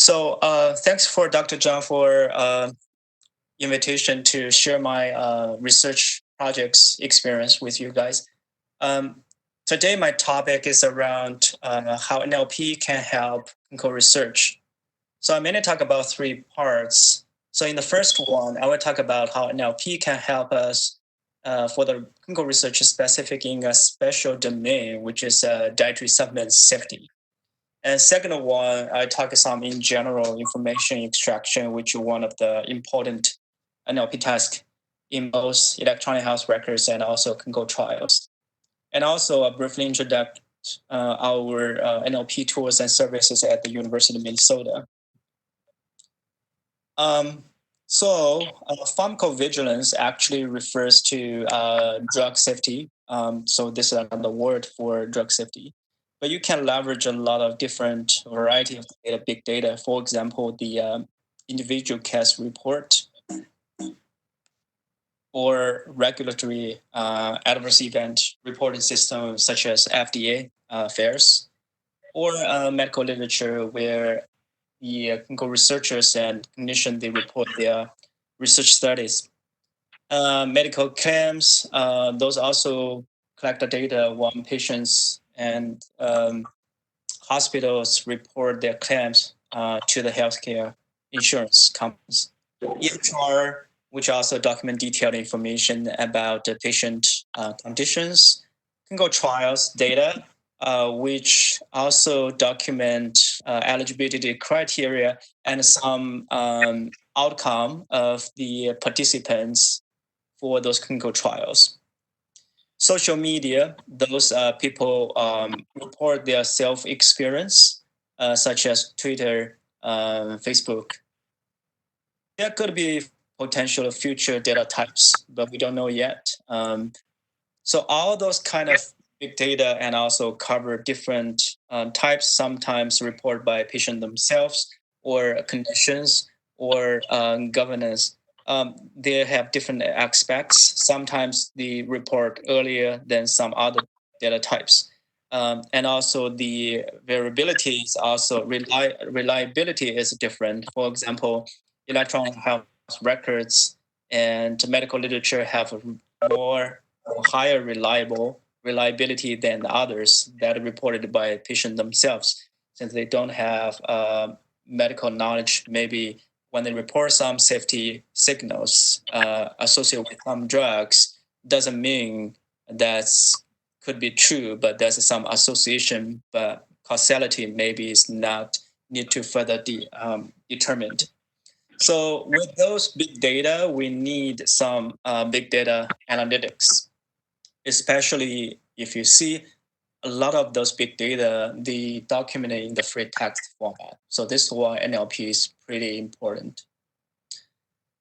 So thanks for Dr. Zhang for invitation to share my research projects experience with you guys. Um, Today, my topic is around how NLP can help clinical research. So I'm going to talk about three parts. So in the first one, I will talk about how NLP can help us for the clinical research specific in a special domain, which is dietary supplement safety. And second one, I talk some in general information extraction, which is one of the important NLP tasks in both electronic health records and also clinical trials. And also a briefly introduce our NLP tools and services at the University of Minnesota. Pharmacovigilance actually refers to drug safety. So this is another word for drug safety. But you can leverage a lot of different variety of data, big data. For example, the individual case report or regulatory adverse event reporting system such as FDA FAIRS, or medical literature where the clinical researchers and clinicians they report their research studies. Medical claims, those also collect the data when patients and hospitals report their claims to the healthcare insurance companies. EHR, which also document detailed information about the patient conditions. Clinical trials data, which also document eligibility criteria and some outcome of the participants for those clinical trials. Social media, those people report their self-experience, such as Twitter, Facebook. There could be potential future data types, but we don't know yet. So all those kind of big data and also cover different types, sometimes reported by patient themselves or conditions or governance. They have different aspects. Sometimes they report earlier than some other data types. And also the variability is also reliability is different. For example, electronic health records and medical literature have more higher reliability than the others that are reported by patients themselves, since they don't have medical knowledge. Maybe when they report some safety signals associated with some drugs, doesn't mean that's could be true, but there's some association, but causality maybe is not need to further determined. So with those big data, we need some big data analytics, especially if you see a lot of those big data, they documented in the free text format. So this is why NLP is pretty important.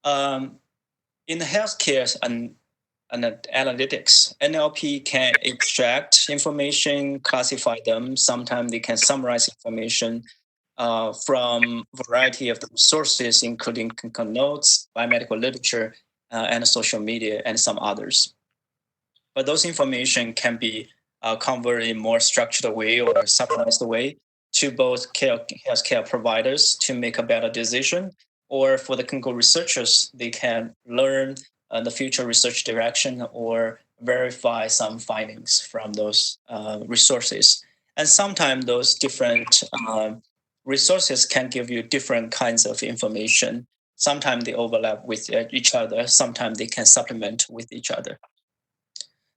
In the healthcare and analytics, NLP can extract information, classify them. Sometimes they can summarize information from a variety of sources, including clinical notes, biomedical literature, and social media, and some others. But those information can be converted in more structured way or summarized way to both healthcare providers to make a better decision, or for the clinical researchers, they can learn the future research direction or verify some findings from those resources. And sometimes those different resources can give you different kinds of information. Sometimes they overlap with each other. Sometimes they can supplement with each other.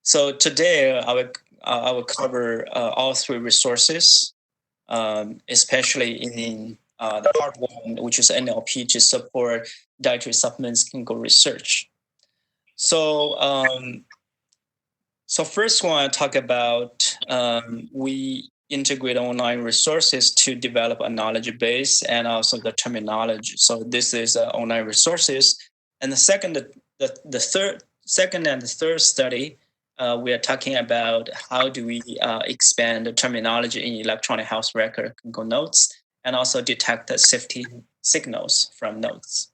So today I will cover all three resources, especially in the part one, which is NLP to support dietary supplements clinical research. So first one I talk about we integrate online resources to develop a knowledge base and also the terminology. So this is online resources, and the second and the third study. We are talking about how do we expand the terminology in electronic health record clinical notes and also detect the safety signals from notes.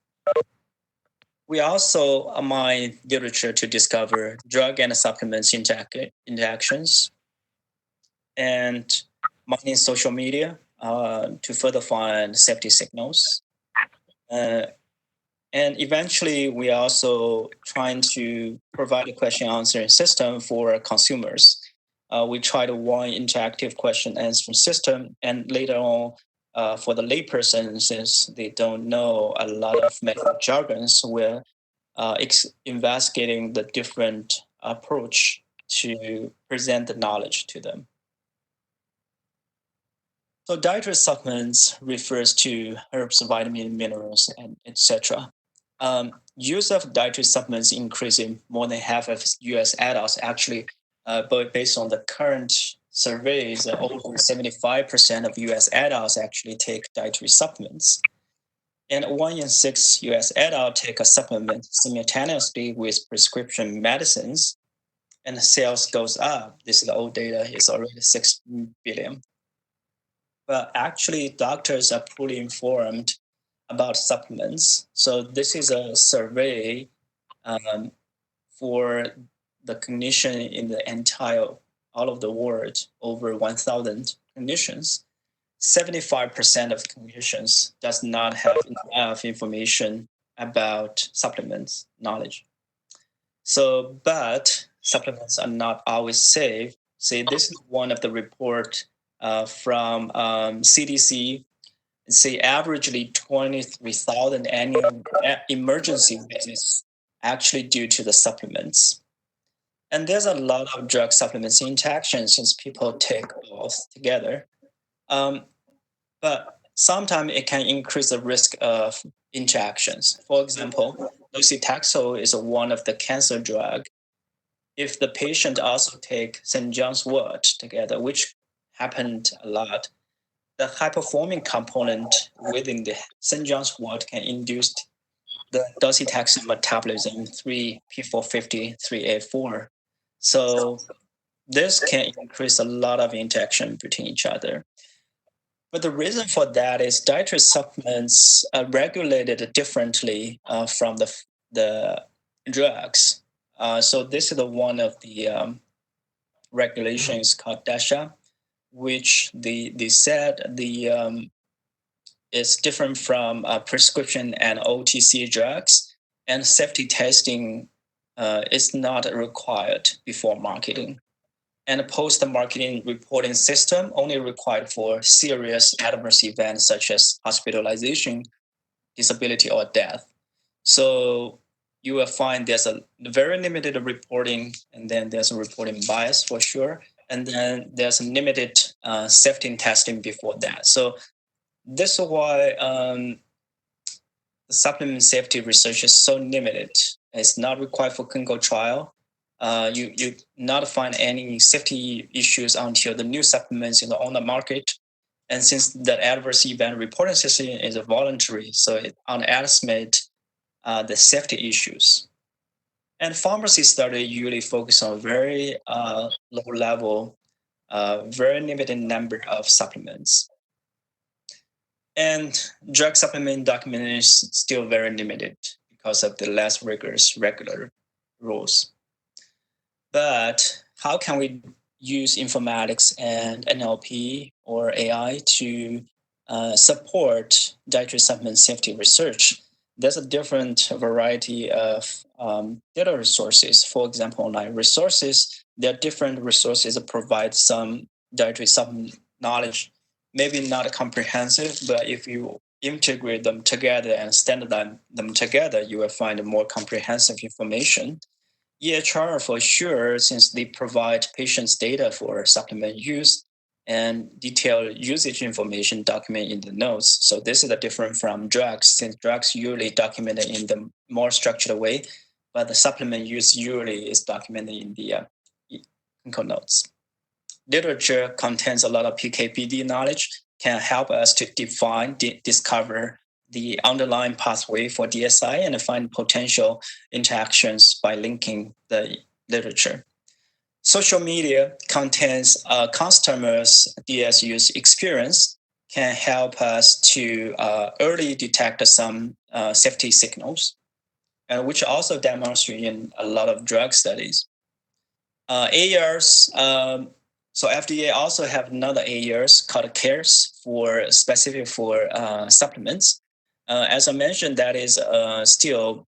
We also mine literature to discover drug and supplements interactions and mining social media to further find safety signals. And eventually, we are also trying to provide a question answering system for consumers. We tried one interactive question answering system, and later on, for the layperson, since they don't know a lot of medical jargons, we're investigating the different approach to present the knowledge to them. So dietary supplements refers to herbs, vitamin, minerals, and etc. Use of dietary supplements increasing more than half of U.S. adults. Actually, but based on the current surveys, over 75% of U.S. adults actually take dietary supplements. And 1 in 6 U.S. adults take a supplement simultaneously with prescription medicines, and sales goes up. This is the old data, it's already 6 billion. But actually, doctors are fully informed about supplements. So this is a survey for the clinician in the entire, all of the world, over 1,000 clinicians. 75% of clinicians does not have enough information about supplements knowledge. So, but supplements are not always safe. See, this is one of the report from CDC. Say averagely 23,000 annual emergency visits actually due to the supplements. And there's a lot of drug supplements interactions since people take both together. But sometimes it can increase the risk of interactions. For example, docetaxel is one of the cancer drug. If the patient also take St. John's wort together, which happened a lot, the high-performing component within the St. John's wort can induce the docetaxel metabolism 3P450, 3A4. So this can increase a lot of interaction between each other. But the reason for that is dietary supplements are regulated differently from the drugs. So this is one of the regulations called DSHA, which they said is different from prescription and OTC drugs, and safety testing is not required before marketing. And a post-marketing reporting system only required for serious adverse events such as hospitalization, disability, or death. So you will find there's a very limited reporting, and then there's a reporting bias for sure, and then there's a limited safety testing before that. So this is why the supplement safety research is so limited. It's not required for clinical trial. You not find any safety issues until the new supplements on the market. And since the adverse event reporting system is voluntary, so it underestimates the safety issues. And pharmacy study usually focus on very low level, very limited number of supplements. And drug supplement documentation is still very limited because of the less rigorous regular rules. But how can we use informatics and NLP or AI to support dietary supplement safety research? There's a different variety of data resources. For example, online resources, there are different resources that provide some dietary supplement knowledge. Maybe not comprehensive, but if you integrate them together and standardize them together, you will find more comprehensive information. EHR for sure, since they provide patients' data for supplement use and detailed usage information documented in the notes. So this is different from drugs, since drugs usually documented in the more structured way, but the supplement use usually is documented in the clinical notes. Literature contains a lot of PK/PD knowledge, can help us to define, discover the underlying pathway for DSI and find potential interactions by linking the literature. Social media contains customers' DS use experience, can help us to early detect some safety signals, which also demonstrate in a lot of drug studies. ARs So FDA also have another 8 years called CARES for specific for supplements. As I mentioned, that is still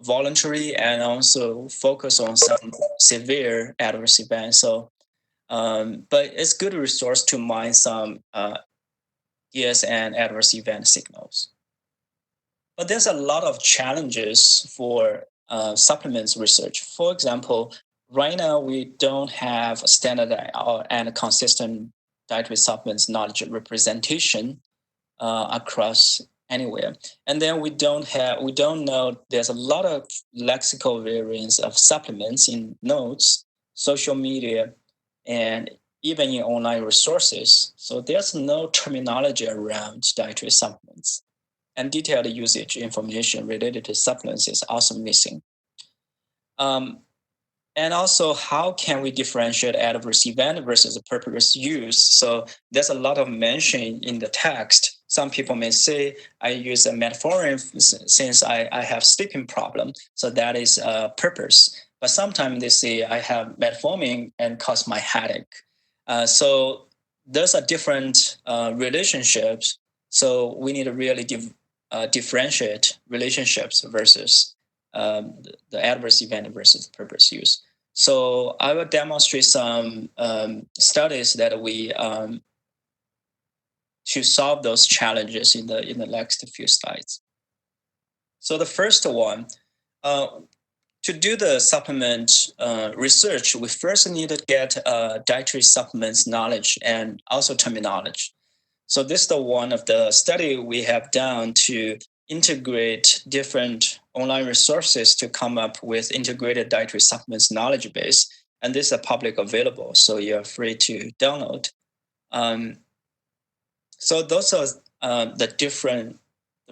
voluntary and also focus on some severe adverse events. So, but it's good resource to mine some DS and adverse event signals. But there's a lot of challenges for supplements research. For example, right now we don't have a standard and consistent dietary supplements knowledge representation across anywhere. And then we don't know, there's a lot of lexical variants of supplements in notes, social media, and even in online resources. So there's no terminology around dietary supplements, and detailed usage information related to supplements is also missing. Um, and also, how can we differentiate adverse event versus purpose use? So there's a lot of mention in the text. Some people may say, I use a metformin since I have sleeping problem. So that is a purpose. But sometimes they say I have metformin and cause my headache. So those are different relationships. So we need to really differentiate relationships versus the adverse event versus purpose use. So I will demonstrate some studies that we to solve those challenges in the next few slides. So the first one, uh, to do the supplement research, we first need to get dietary supplements knowledge and also terminology. So this is the one of the study we have done to integrate different online resources to come up with integrated dietary supplements knowledge base. And this is public available, so you're free to download. Um, so those are the different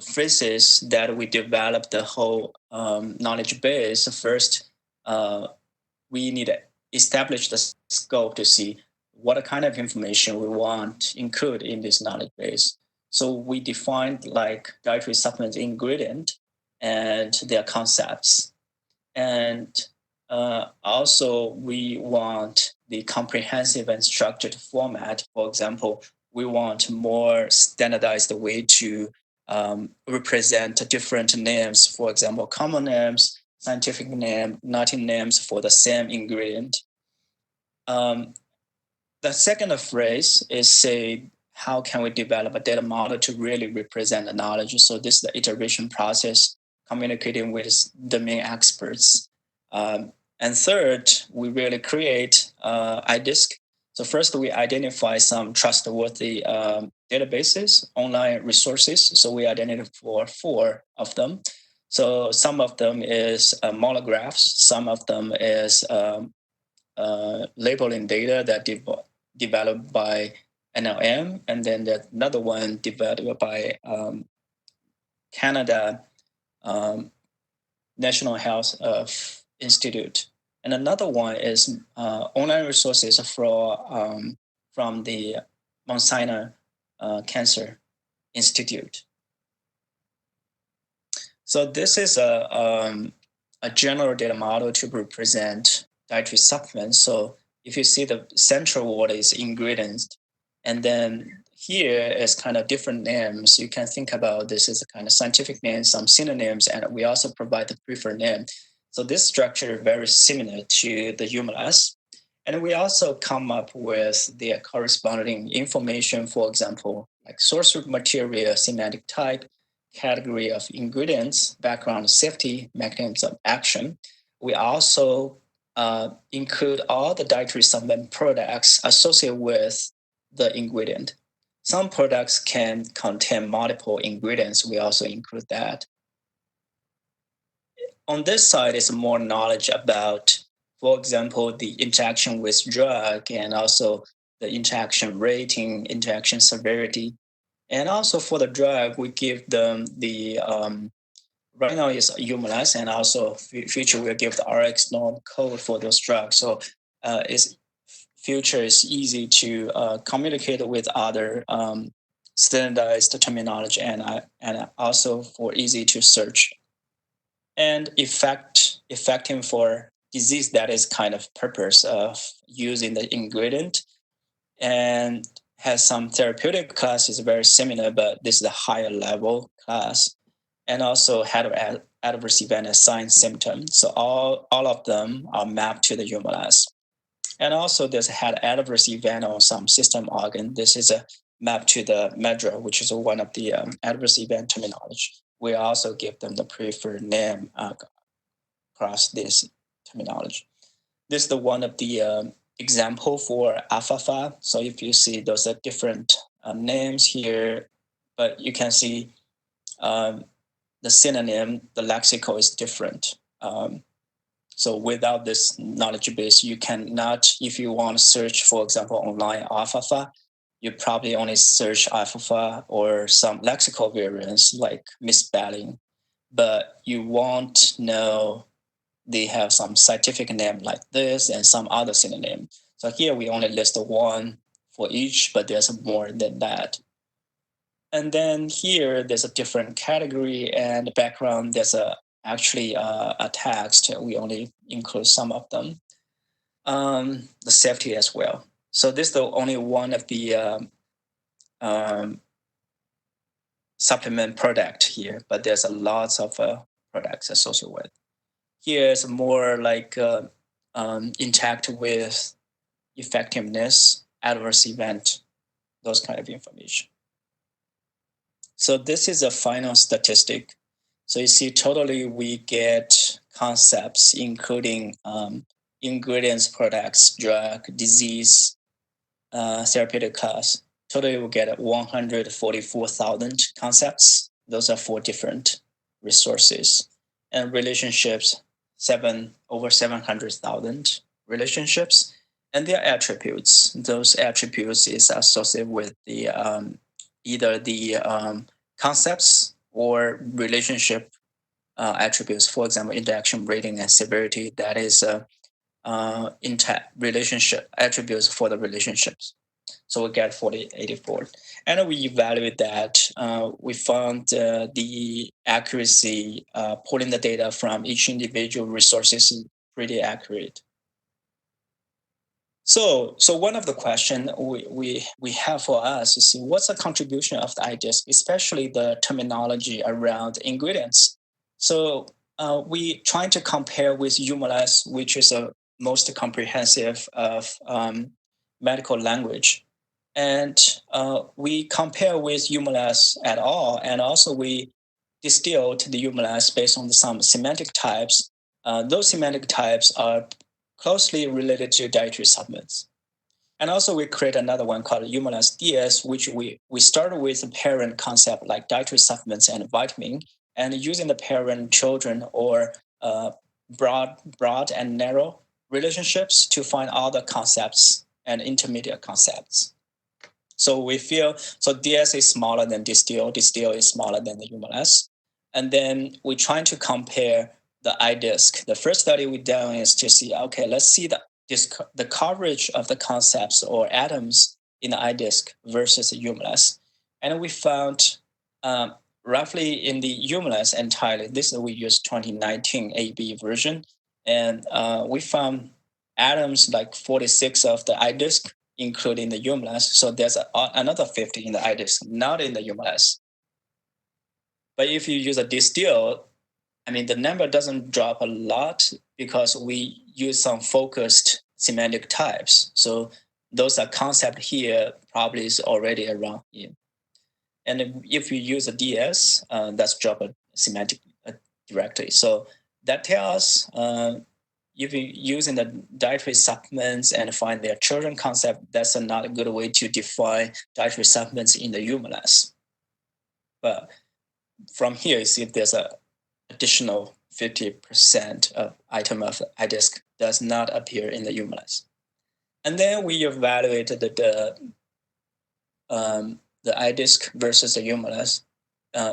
phrases that we developed the whole knowledge base. First, we need to establish the scope to see what kind of information we want to include in this knowledge base. So we defined like dietary supplement ingredient and their concepts. And also we want the comprehensive and structured format. For example, we want more standardized way to represent different names. For example, common names, scientific name, Latin names for the same ingredient. The second phrase is say, how can we develop a data model to really represent the knowledge? So this is the iteration process, communicating with domain experts. And third, we really create IDISK. So first, we identify some trustworthy databases, online resources. So we identified for 4 of them. So some of them is monographs, some of them is labeling data that developed by NLM, and then there's another one developed by Canada National Health Institute, and another one is online resources from the Mount Sinai Cancer Institute. So this is a general data model to represent dietary supplements. So if you see the central word is ingredients, and then here is kind of different names. You can think about this as a kind of scientific name, some synonyms, and we also provide the preferred name. So this structure is very similar to the UMLS. And we also come up with the corresponding information, for example, like source of material, semantic type, category of ingredients, background safety, mechanisms of action. We also include all the dietary supplement products associated with the ingredient. Some products can contain multiple ingredients. We also include that. On this side is more knowledge about, for example, the interaction with drug and also the interaction rating, interaction severity. And also for the drug, we give them the right now is UMLS, and also future we'll give the RX norm code for those drugs. So it's future is easy to communicate with other standardized terminology, and also for easy to search. And effective for disease, that is kind of purpose of using the ingredient, and has some therapeutic class is very similar, but this is a higher level class, and also had adverse event as sign symptom. So all of them are mapped to the UMLS. And also there's had adverse event on some system organ. This is a map to the MEDRA, which is one of the adverse event terminology. We also give them the preferred name across this terminology. This is the one of the example for alpha. So if you see those are different names here, but you can see the synonym, the lexical is different. So without this knowledge base, you cannot, if you want to search, for example, online alpha, you probably only search alpha or some lexical variants like misspelling, but you won't know they have some scientific name like this and some other synonym. So here we only list one for each, but there's more than that. And then here there's a different category and background. There's actually a text. We only include some of them. The safety as well. So this is the only one of the supplement product here, but there's a lots of products associated with. Here is more like intact with effectiveness, adverse event, those kind of information. So this is a final statistic. So you see totally we get concepts including ingredients, products, drug, disease, therapeutic class. Totally we get 144,000 concepts. Those are 4 different resources. And relationships, over 700,000 relationships. And their attributes. Those attributes is associated with the either the concepts or relationship attributes. For example, interaction rating and severity. That is relationship attributes for the relationships. So we get 84. And we evaluate that. We found the accuracy, pulling the data from each individual resources is pretty accurate. So one of the questions we have for us is what's the contribution of the IDISK, especially the terminology around ingredients. So we trying to compare with UMLS, which is a most comprehensive of medical language. And we compare with UMLS at all, and also we distilled the UMLS based on some semantic types. Those semantic types are closely related to dietary supplements. And also we create another one called UMLS DS, which we started with a parent concept like dietary supplements and vitamin, and using the parent children or broad and narrow relationships to find other concepts and intermediate concepts. So we feel, so DS is smaller than distill is smaller than the UMLS. And then we're trying to compare the IDISK. The first study we done is to see, okay, let's see the coverage of the concepts or atoms in the IDISK versus the UMLS. And we found roughly in the UMLS entirely, this we use 2019 AB version, and we found atoms like 46 of the IDISK, including the UMLS. So there's another 50 in the IDISK, not in the UMLS. But if you use a distill, I mean, the number doesn't drop a lot because we use some focused semantic types. So those are concept here probably is already around here. And if you use a DS, that's drop a semantic directly. So that tells if you're using the dietary supplements and find their children concept, that's not a good way to define dietary supplements in the UMLS. But from here, you see there's a additional 50% of item of IDISK does not appear in the UMLS. And then we evaluated the IDISK versus the UMLS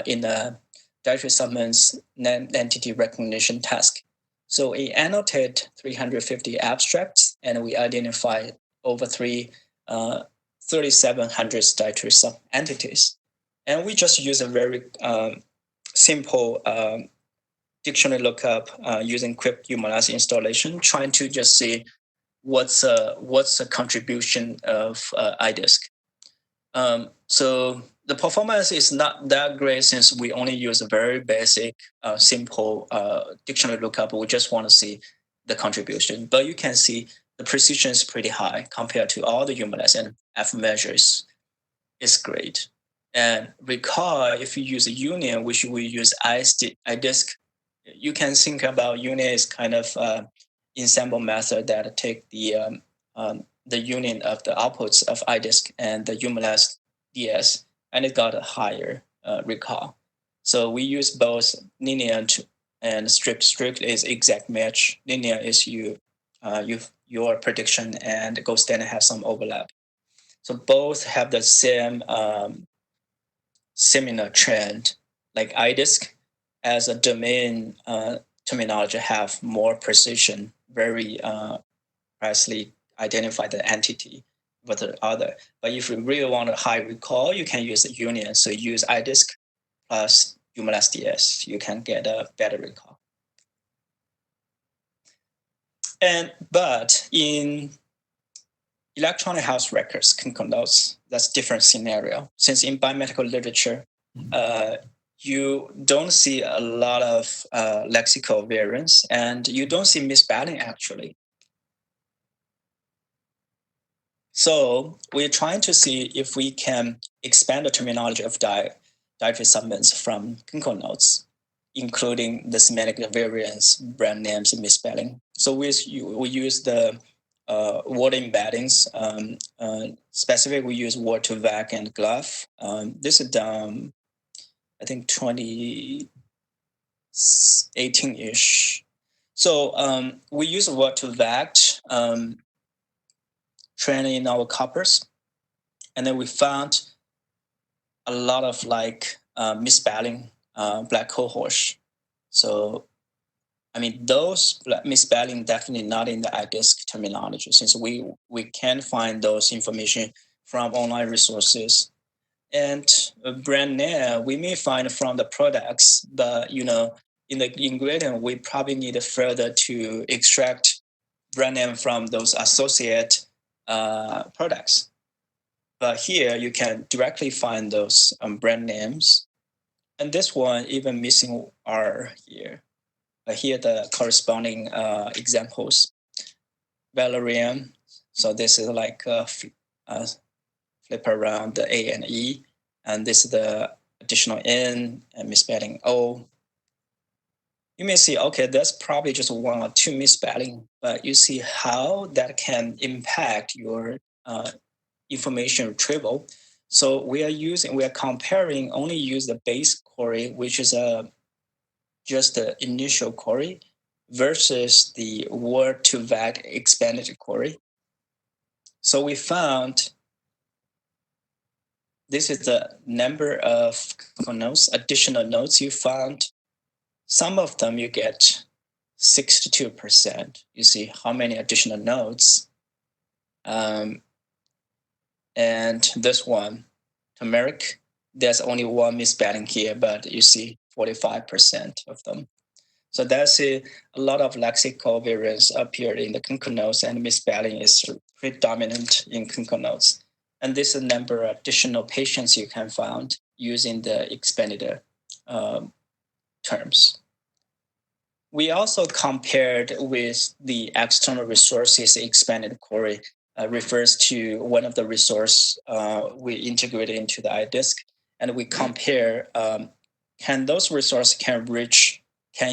in the dietary supplements entity recognition task. So we annotate 350 abstracts and we identify over 3,700 dietary sub-entities. And we just use a very simple dictionary lookup using quick UMLS installation, trying to just see what's the contribution of IDISK. So the performance is not that great since we only use a very basic, simple dictionary lookup. We just want to see the contribution. But you can see the precision is pretty high compared to all the UMLS, and F measures is great. And recall, if you use a union, which we use IDISK, you can think about union as kind of ensemble method that take the union of the outputs of IDISK and the UMLS DS, and it got a higher recall. So we use both linear and strict is exact match. Linear is your prediction, and gold standard has some overlap. So both have the same similar trend, like IDISK as a domain terminology have more precision, very precisely identify the entity with the other. But if you really want a high recall, you can use a union. So use IDISK plus UMLS DS, you can get a better recall. But in electronic health records, clinical notes, that's different scenario. Since in biomedical literature, you don't see a lot of lexical variance, and you don't see misspelling actually. So we're trying to see if we can expand the terminology of dietary supplements from clinical notes, including the semantic variance, brand names, and misspelling. So we use the word embeddings. Specifically, we use word to vec and glove. This is done, I think, 2018-ish. So we use word to vec training in our corpus, and then we found a lot of misspelling, black cohorts. So I mean, those misspelling definitely not in the IDISK terminology, since we can find those information from online resources. And brand name we may find from the products, but in the ingredient we probably need further to extract brand name from those associate products. But here you can directly find those brand names. And this one even missing R here. Here the corresponding examples. Valerian, so this is like flip around the A and E, and this is the additional N and misspelling O. You may see, okay, that's probably just one or two misspelling, but you see how that can impact your information retrieval. So we are comparing, only use the base query, which is just the initial query, versus the word to vec expanded query. So we found this is the number of nodes, additional nodes you found. Some of them you get 62%. You see how many additional nodes. And this one, turmeric, there's only one misspelling here, but you see 45% of them. So that's a lot of lexical variance appear in the clinical notes, and misspelling is predominant in clinical notes. And this is the number of additional patients you can find using the expanded terms. We also compared with the external resources. Expanded query refers to one of the resource we integrated into the IDISK, and we compare can those resources can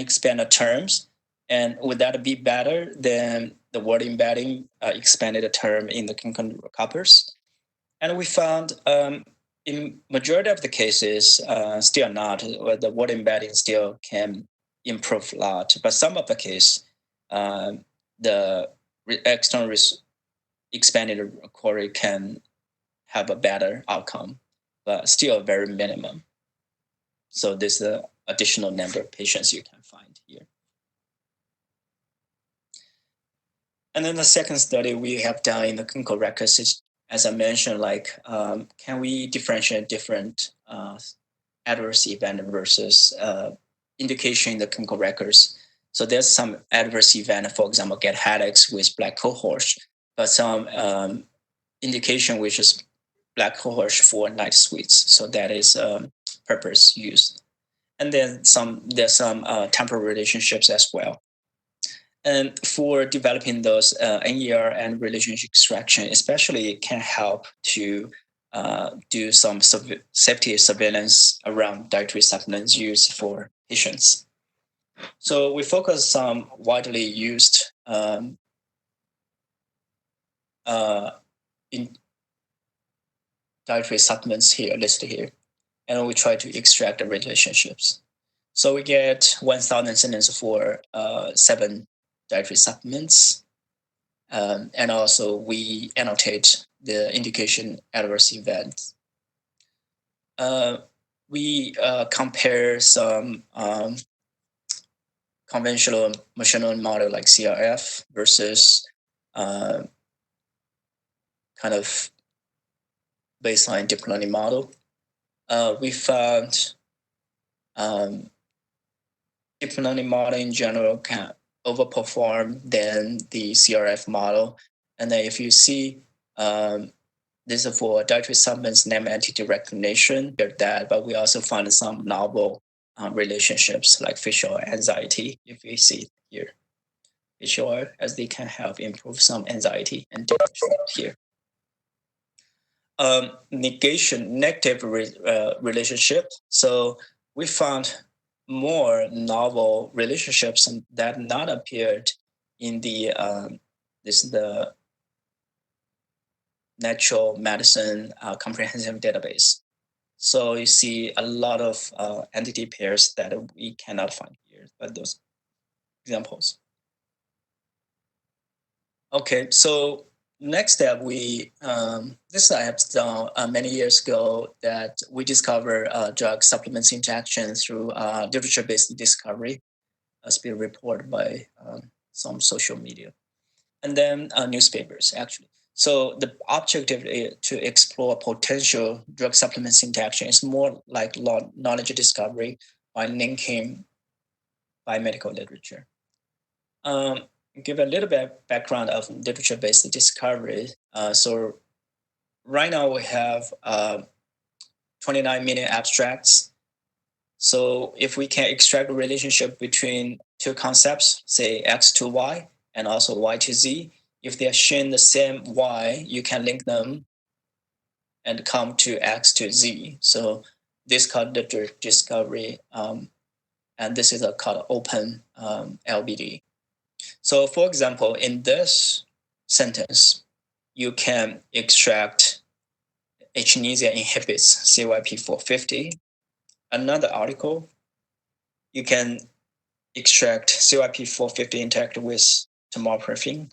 expand the terms, and would that be better than the word embedding expanded a term in the clinical corpus? And we found in majority of the cases still not. The word embedding still can improve a lot, but some of the case the external expanded query can have a better outcome, but still very minimum. So this is the additional number of patients you can find here. And then the second study we have done in the clinical records is, as I mentioned, can we differentiate different adverse event versus indication in the clinical records. So there's some adverse event, for example, get headaches with black cohort, but some indication which is black cohort for night sweets. So that is purpose used. And then there's some temporal relationships as well. And for developing those NER and relationship extraction, especially can help to do some safety surveillance around dietary supplements used for patients. So we focus on widely used in dietary supplements here listed here, and we try to extract the relationships. So we get 1,000 sentences for 7 dietary supplements. And also we annotate the indication adverse events. We compare some conventional machine learning model like CRF versus kind of baseline deep learning model. We found deep learning model in general can overperform than the CRF model. And then if you see this is for dietary supplements name entity recognition, that, but we also found some novel relationships like fish oil anxiety, if you see here. Fish oil, as they can help improve some anxiety and depression here. Negative relationship. So we found more novel relationships that not appeared in the the natural medicine comprehensive database. So you see a lot of entity pairs that we cannot find here, but those examples. Okay, so next step, this I have done many years ago, that we discover drug supplements interaction through literature-based discovery, as being reported by some social media, and then newspapers actually. So the objective is to explore potential drug supplements interaction. Is more like knowledge discovery by linking biomedical literature. Give a little bit of background of literature-based discovery. So right now we have 29 million abstracts. So if we can extract a relationship between two concepts, say X to Y and also Y to Z, if they are sharing the same Y, you can link them and come to X to Z. So this called literature discovery, and this is called open LBD. So for example, in this sentence, you can extract echinacea inhibits CYP450. Another article, you can extract CYP450 interact with tomorphin.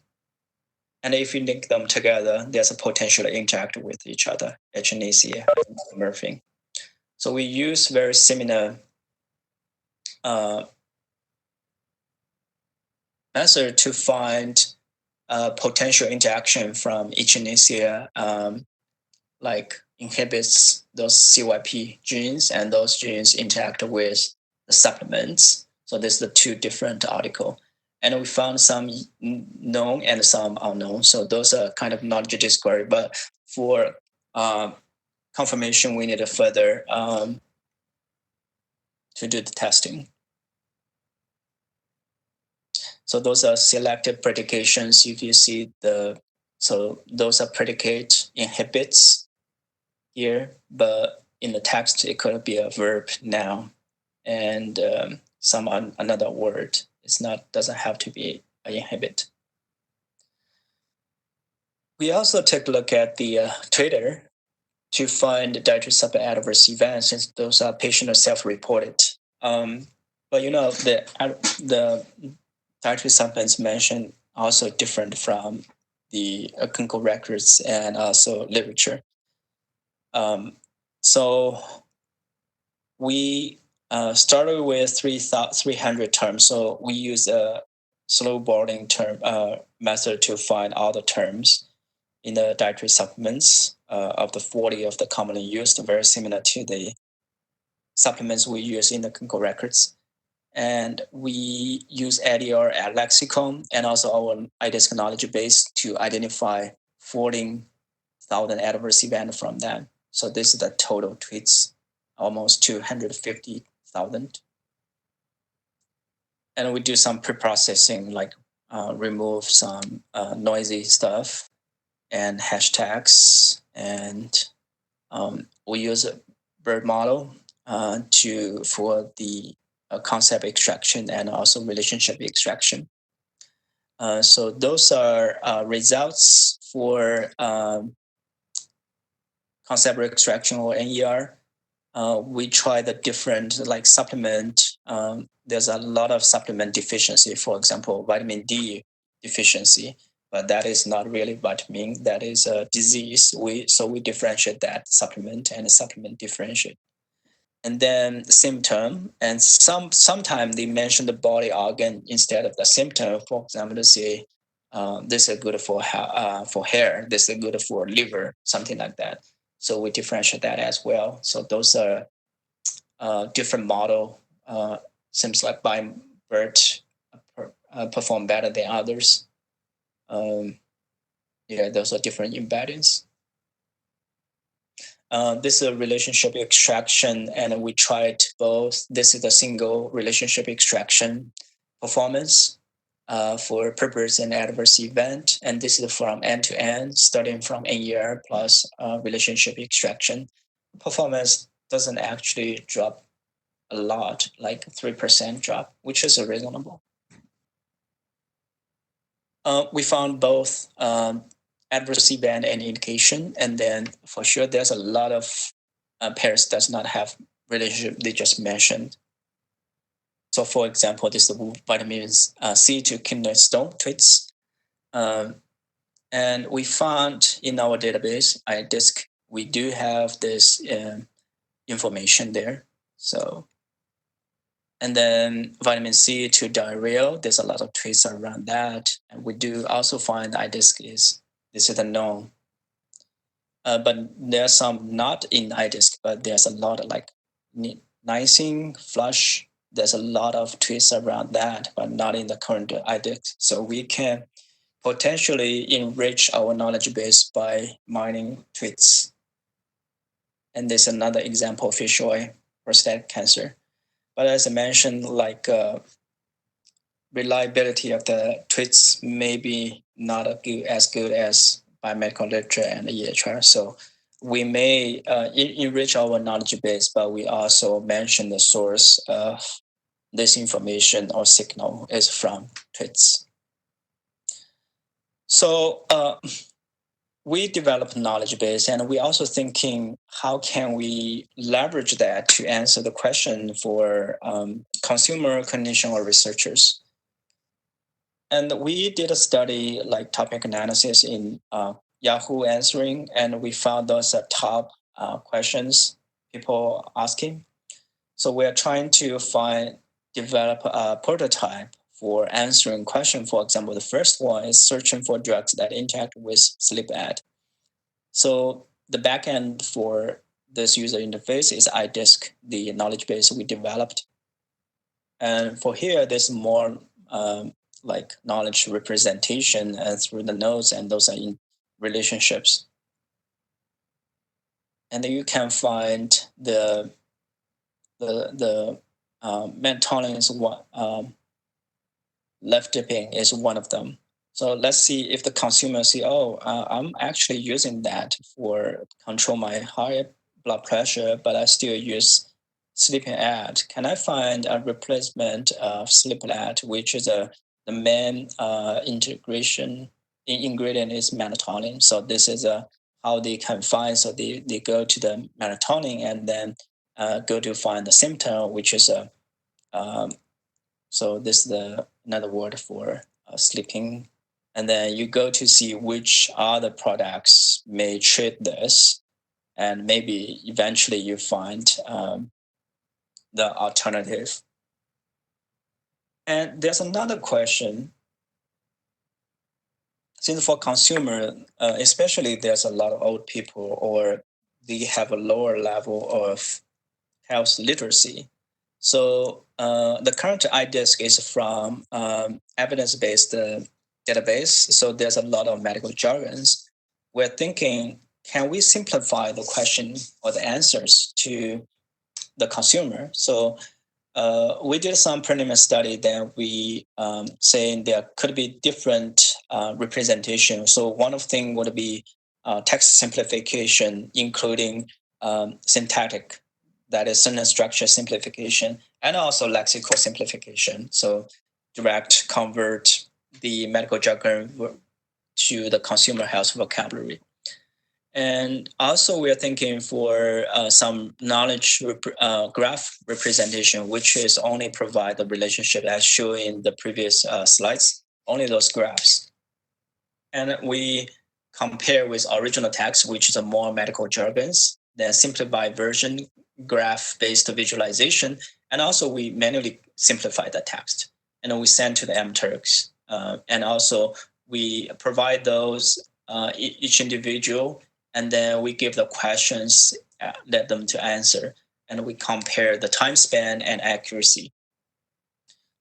And if you link them together, there's a potential to interact with each other, echinacea and tomorphin. So we use very similar method to find potential interaction from echinacea, like inhibits those CYP genes, and those genes interact with the supplements. So this is the 2 different articles. And we found some known and some unknown. So those are kind of knowledge discovery, but for confirmation, we need to further to do the testing. So those are selective predications. If you see so those are predicate inhibits here, but in the text, it could be a verb, noun, and another word. Doesn't have to be an inhibit. We also take a look at the Twitter to find the dietary supplement adverse events, since those are patient or self-reported. But the dietary supplements mentioned also different from the clinical records and also literature. So we started with 300 terms. So we use a slow boarding term method to find all the terms in the dietary supplements of the 40 of the commonly used, very similar to the supplements we use in the clinical records. And we use ADR at lexicon and also our IDISK knowledge base to identify 14,000 adverse events from that. So this is the total tweets, almost 250,000. And we do some pre-processing, like remove some noisy stuff and hashtags. And we use a BERT model for the concept extraction and also relationship extraction. So those are results for concept extraction or NER. We try the different like supplement. There's a lot of supplement deficiency, for example, vitamin D deficiency, but that is not really vitamin, that is a disease. So we differentiate that supplement and supplement differentiate. And then symptom, and sometimes they mention the body organ instead of the symptom. For example, to say this is good for hair, this is good for liver, something like that. So we differentiate that as well. So those are different model. Seems like BERT perform better than others. Yeah, those are different embeddings. This is a relationship extraction, and we tried both. This is a single relationship extraction performance for purpose and adverse event, and this is from end to end, starting from NER plus relationship extraction. Performance doesn't actually drop a lot, like 3% drop, which is reasonable. We found both adverse event and indication, and then for sure there's a lot of pairs does not have relationship they just mentioned. So for example, this is vitamin C to kidney stone tweets. And we found in our database, IDISK, we do have this information there. So, and then vitamin C to diarrhea, there's a lot of tweets around that. And we do also find IDISK this is a known. But there's some not in IDISK, but there's a lot of like nicing, flush. There's a lot of tweets around that, but not in the current IDISK. So we can potentially enrich our knowledge base by mining tweets. And there's another example of fish oil prostate cancer. But as I mentioned, like reliability of the tweets may be not as good as biomedical literature and EHR. So we may enrich our knowledge base, but we also mention the source of this information or signal is from tweets. So we developed knowledge base, and we also thinking how can we leverage that to answer the question for consumer clinician or researchers. And we did a study like topic analysis in Yahoo Answering, and we found those top questions people asking. So we're trying to develop a prototype for answering question. For example, the first one is searching for drugs that interact with sleep aid. So the backend for this user interface is IDISK, the knowledge base we developed. And for here, there's more like knowledge representation through the nodes, and those are in relationships. And then you can find the melatonin is one, left dipping is one of them. So let's see if the consumer see, I'm actually using that for control my high blood pressure, but I still use sleeping aid. Can I find a replacement of sleeping aid, which is the main ingredient is melatonin. So this is how they can find. So they go to the melatonin and then go to find the symptom, which is so this is another word for sleeping. And then you go to see which other products may treat this, and maybe eventually you find the alternative. And there's another question. Since for consumer, especially there's a lot of old people or they have a lower level of health literacy. So the current IDISK is from evidence-based database. So there's a lot of medical jargons. We're thinking, can we simplify the question or the answers to the consumer? So we did some preliminary study that we saying there could be different representation. So one of them would be text simplification, including syntactic, that is sentence structure simplification, and also lexical simplification. So direct convert the medical jargon to the consumer health vocabulary. And also, we're thinking for some knowledge graph representation, which is only provide the relationship as shown in the previous slides, only those graphs. And we compare with original text, which is a more medical jargons, then simplified version, graph-based visualization, and also we manually simplify the text. And then we send to the MTurks. And also we provide those each individual, and then we give the questions, let them to answer, and we compare the time span and accuracy.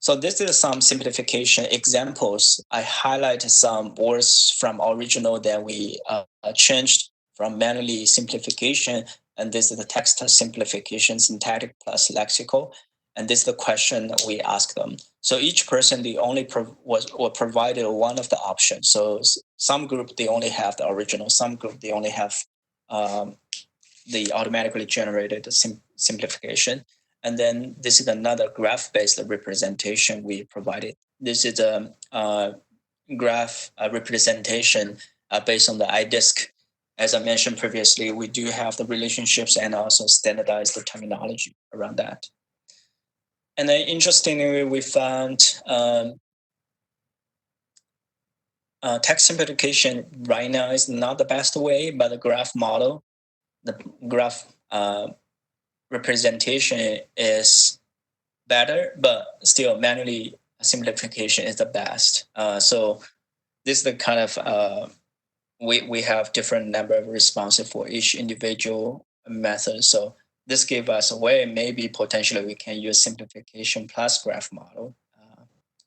So this is some simplification examples. I highlighted some words from original that we changed from manually simplification, and this is the text simplification, syntactic plus lexical, and this is the question we ask them. So each person, they only was provided one of the options. So some group, they only have the original, some group, they only have the automatically generated simplification. And then this is another graph-based representation we provided. This is a graph representation based on the IDISK. As I mentioned previously, we do have the relationships and also standardize the terminology around that. And then interestingly, we found text simplification right now is not the best way, but the graph model, the graph representation is better, but still manually simplification is the best. So this is the kind of, we have different number of responses for each individual method. So this gives us a way, maybe potentially we can use simplification plus graph model.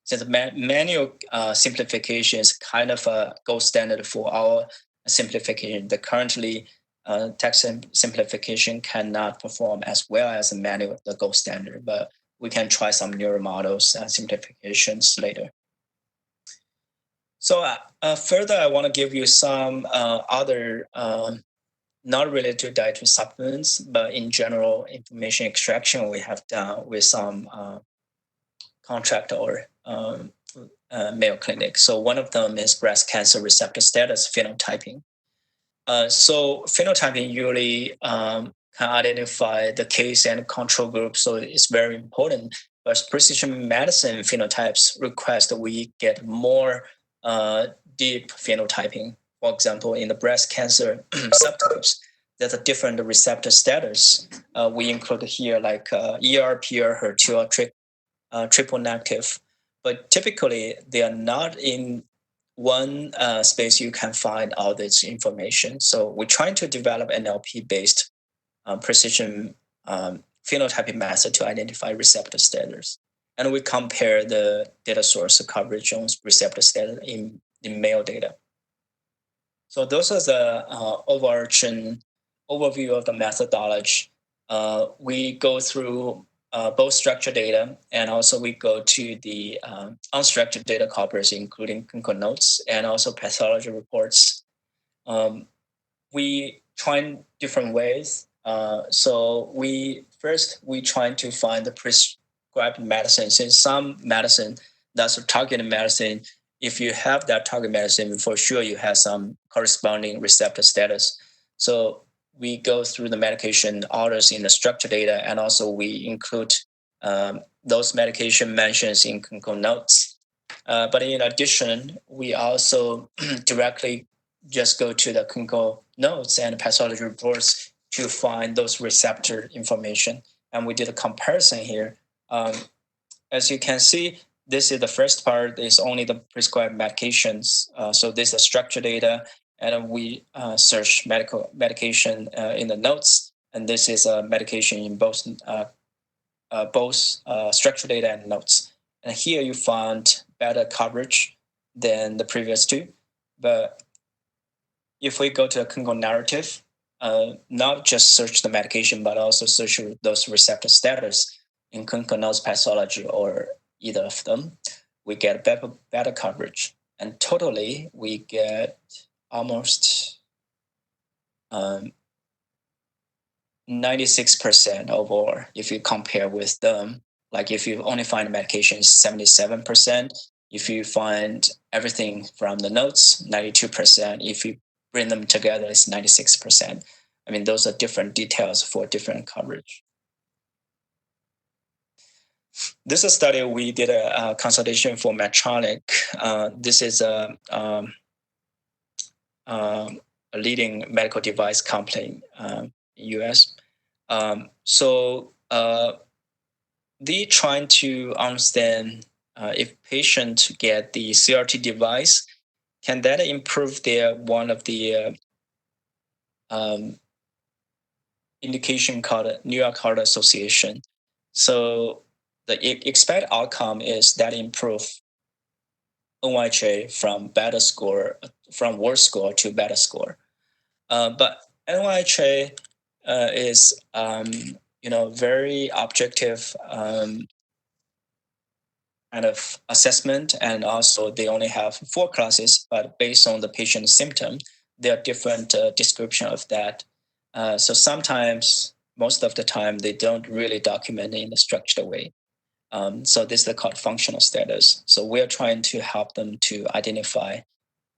Since manual simplification is kind of a gold standard for our simplification, the currently text simplification cannot perform as well as a manual, the gold standard, but we can try some neural models and simplifications later. So further, I want to give you some other not related to dietary supplements, but in general information extraction we have done with some contract or Mayo Clinic. So one of them is breast cancer receptor status phenotyping. So phenotyping usually can identify the case and control group, so it's very important. But precision medicine phenotypes request that we get more deep phenotyping. For example, in the breast cancer subtypes, there's a different receptor status. We include here like ER-PIER, HER2, triple negative. But typically, they are not in one space you can find all this information. So we're trying to develop NLP-based precision phenotyping method to identify receptor status. And we compare the data source coverage on receptor status in male data. So those are the overarching overview of the methodology. We go through both structured data, and also we go to the unstructured data corpus, including clinical notes and also pathology reports. We try different ways. So we try to find the prescribed medicine. Since some medicine that's a targeted medicine, if you have that target medicine, for sure you have some corresponding receptor status. So we go through the medication orders in the structured data, and also we include those medication mentions in clinical notes. But in addition, we also directly just go to the clinical notes and pathology reports to find those receptor information. And we did a comparison here. As you can see, this is the first part is only the prescribed medications. So this is structured data, and we search medication in the notes. And this is a medication in both both structured data and notes. And here you found better coverage than the previous two. But if we go to a clinical narrative, not just search the medication, but also search those receptor status in clinical notes pathology or either of them, we get better coverage. And totally, we get almost 96% overall if you compare with them. Like if you only find medications, 77%. If you find everything from the notes, 92%. If you bring them together, it's 96%. I mean, those are different details for different coverage. This is a study we did a consultation for Medtronic. This is a leading medical device company in US. So they trying to understand if patients get the CRT device, can that improve their one of the indication called New York Heart Association. So the expected outcome is that improve NYHA from better score, from worse score to better score. But NYHA is very objective kind of assessment, and also they only have 4 classes, but based on the patient's symptom, there are different description of that. So sometimes, most of the time, they don't really document it in a structured way. So this is called functional status. So we're trying to help them to identify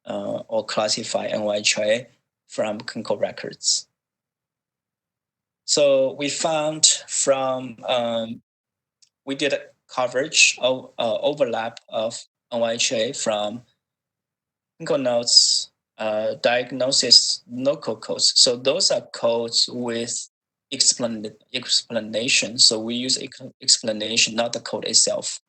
or classify NYHA from clinical records. So we found from, we did a coverage of overlap of NYHA from clinical notes, diagnosis local codes. So those are codes with explanation. So we use explanation, not the code itself.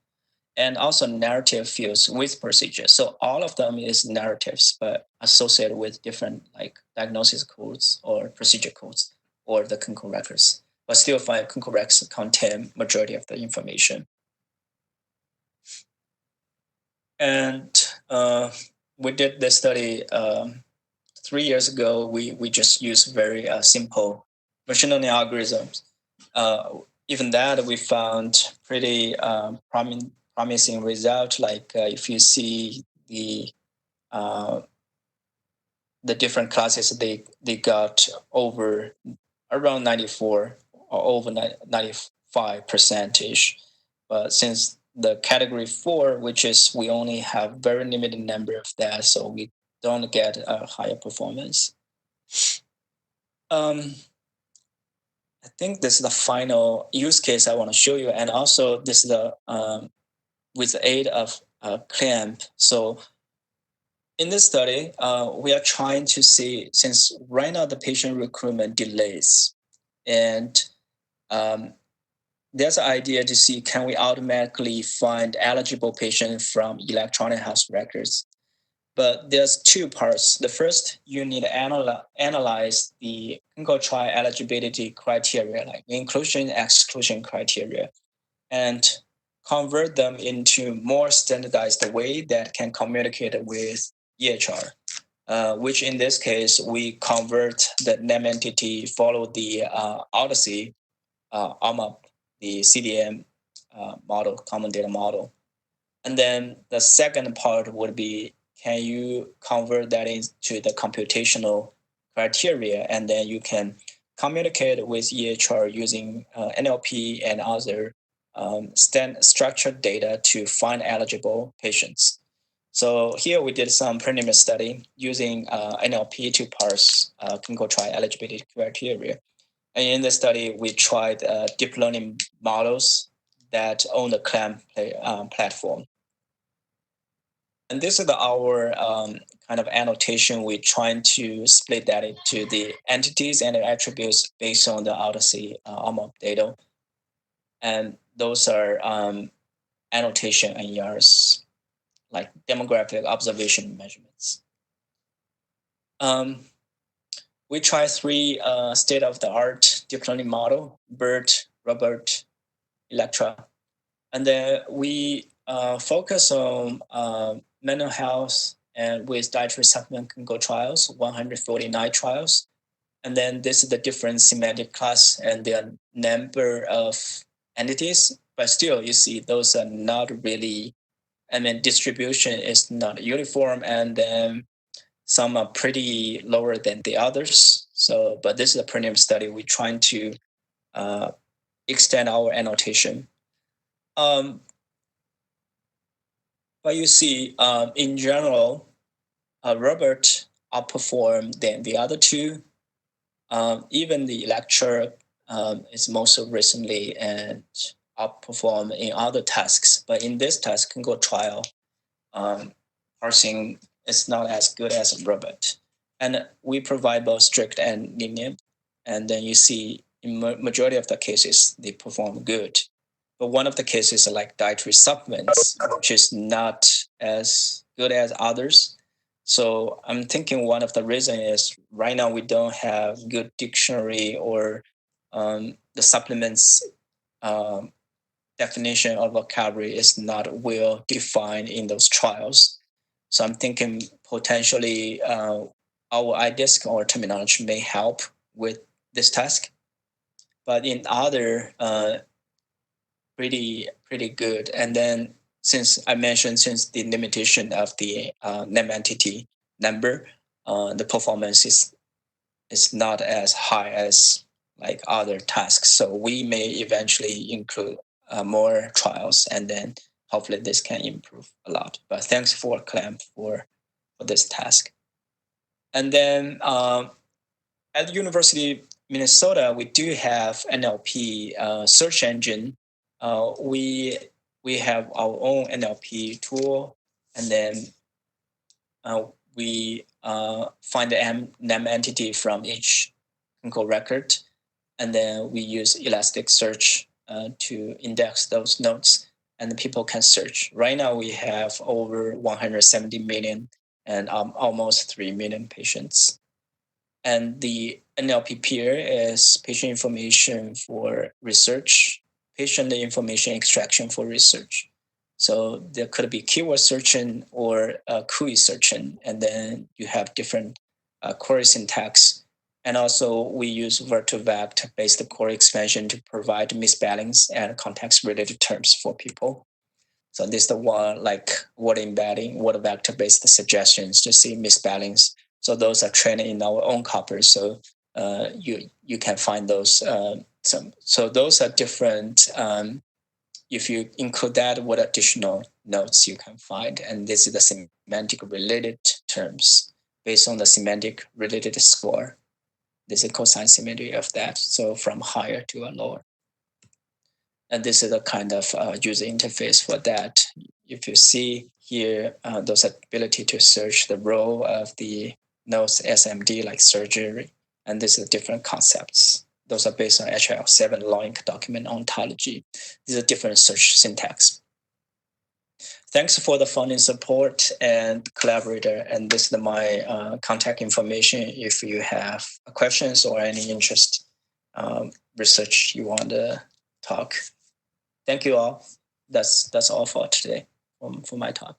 And also narrative fields with procedure. So all of them is narratives, but associated with different like diagnosis codes or procedure codes or the clinical records. But still find clinical records contain majority of the information. And we did this study 3 years ago. We just used very simple machine learning algorithms. Even that we found pretty promising result. Like if you see the different classes, they got over around 94 or over 95%. But since the category 4, which is we only have very limited number of that, so we don't get a higher performance. I think this is the final use case I want to show you, and also this is the with the aid of CLAMP. So in this study, we are trying to see, since right now the patient recruitment delays, and there's an idea to see, can we automatically find eligible patients from electronic health records? But there's 2 parts. The first, you need to analyze the clinical trial eligibility criteria, like inclusion, exclusion criteria, and convert them into more standardized way that can communicate with EHR, which in this case, we convert the name entity, follow the Odyssey, AMAP, the CDM model, common data model. And then the second part would be, can you convert that into the computational criteria, and then you can communicate with EHR using NLP and other structured data to find eligible patients. So here we did some preliminary study using NLP to parse clinical trial eligibility criteria. And in the study, we tried deep learning models that own the CLAMP platform. And this is our kind of annotation. We're trying to split that into the entities and the attributes based on the Odyssey AMAP data. And those are annotation and ERs, like demographic observation measurements. We try 3 state-of-the-art deep learning model: BERT, Robert, Electra. And then we focus on mental health and with dietary supplement clinical trials, 149 trials. And then this is the different semantic class and the number of entities, but still you see those are not really, distribution is not uniform, and then some are pretty lower than the others. So, but this is a premium study. We're trying to extend our annotation. But you see, in general, Robert outperformed than the other two. Even the lecture is most recently and outperformed in other tasks. But in this task, clinical trial, parsing is not as good as Robert. And we provide both strict and lenient. And then you see in majority of the cases, they perform good. But one of the cases like dietary supplements, which is not as good as others. So I'm thinking one of the reasons is right now we don't have good dictionary or the supplements definition of vocabulary is not well defined in those trials. So I'm thinking potentially our IDISK or terminology may help with this task. But in other pretty good. And then since I mentioned since the limitation of the name entity number, the performance is not as high as like other tasks. So we may eventually include more trials, and then hopefully this can improve a lot. But thanks for Clem for this task. And then at the University of Minnesota, we do have NLP search engine. We have our own NLP tool, and then we find the name entity from each clinical record, and then we use Elasticsearch to index those notes, and people can search. Right now, we have over 170 million and almost 3 million patients. And the NLP-PIER is patient information for research, patient information extraction for research. So there could be keyword searching or query searching, and then you have different query syntax. And also we use Vertovect-based query expansion to provide misbalance and context-related terms for people. So this is the one like word embedding, word vector-based suggestions to see misbalance. So those are trained in our own corpus. So you can find those. So those are different. If you include that, what additional notes you can find, and this is the semantic related terms based on the semantic related score. This is cosine symmetry of that. So from higher to a lower. And this is a kind of user interface for that. If you see here, those ability to search the role of the nodes SMD like surgery, and this is different concepts. Those are based on HL7 LOINC document ontology. These are different search syntax. Thanks for the funding support and collaborator. And this is my contact information if you have questions or any interest research you want to talk. Thank you all. That's all for today for my talk.